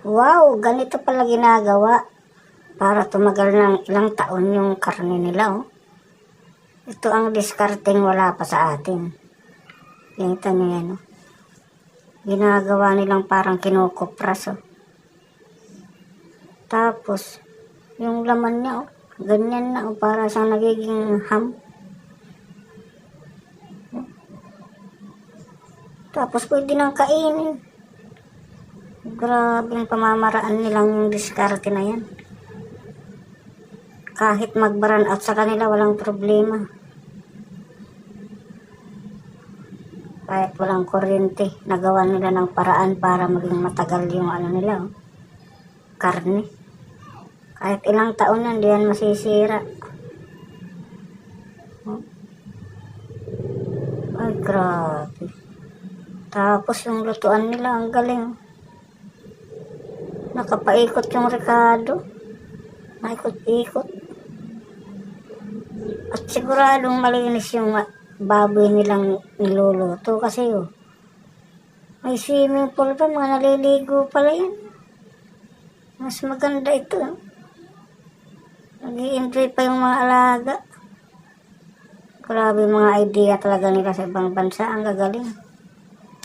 Wow, ganito pala ginagawa para tumagal ng ilang taon yung karne nila, oh. Ito ang diskarteng wala pa sa atin. Kita nyo yan, oh. Ginagawa nilang parang kinukupras, oh. Tapos, yung laman niya, oh, ganyan na, oh, para siyang nagiging ham. Tapos, pwede nang kainin. Grabe yung pamamaraan nilang yung diskarte na yan. Kahit mag-burn out sa kanila, walang problema. Kahit walang kuryente, nagawa nila ng paraan para maging matagal yung ano nila, oh, karne. Kahit ilang taon yan, di yan masisira. Oh. Ay, grabe. Tapos yung lutuan nila, ang galing. Nakapaikot yung rekado. Naikot-ikot. At siguradong malinis yung baboy nilang niluluto kasi, oh, may swimming pool pa, mga naliligo pala yan. Mas maganda ito, oh. Nag-i-enjoy pa yung mga alaga. Grabe mga idea talaga nila sa ibang bansa, ang gagaling.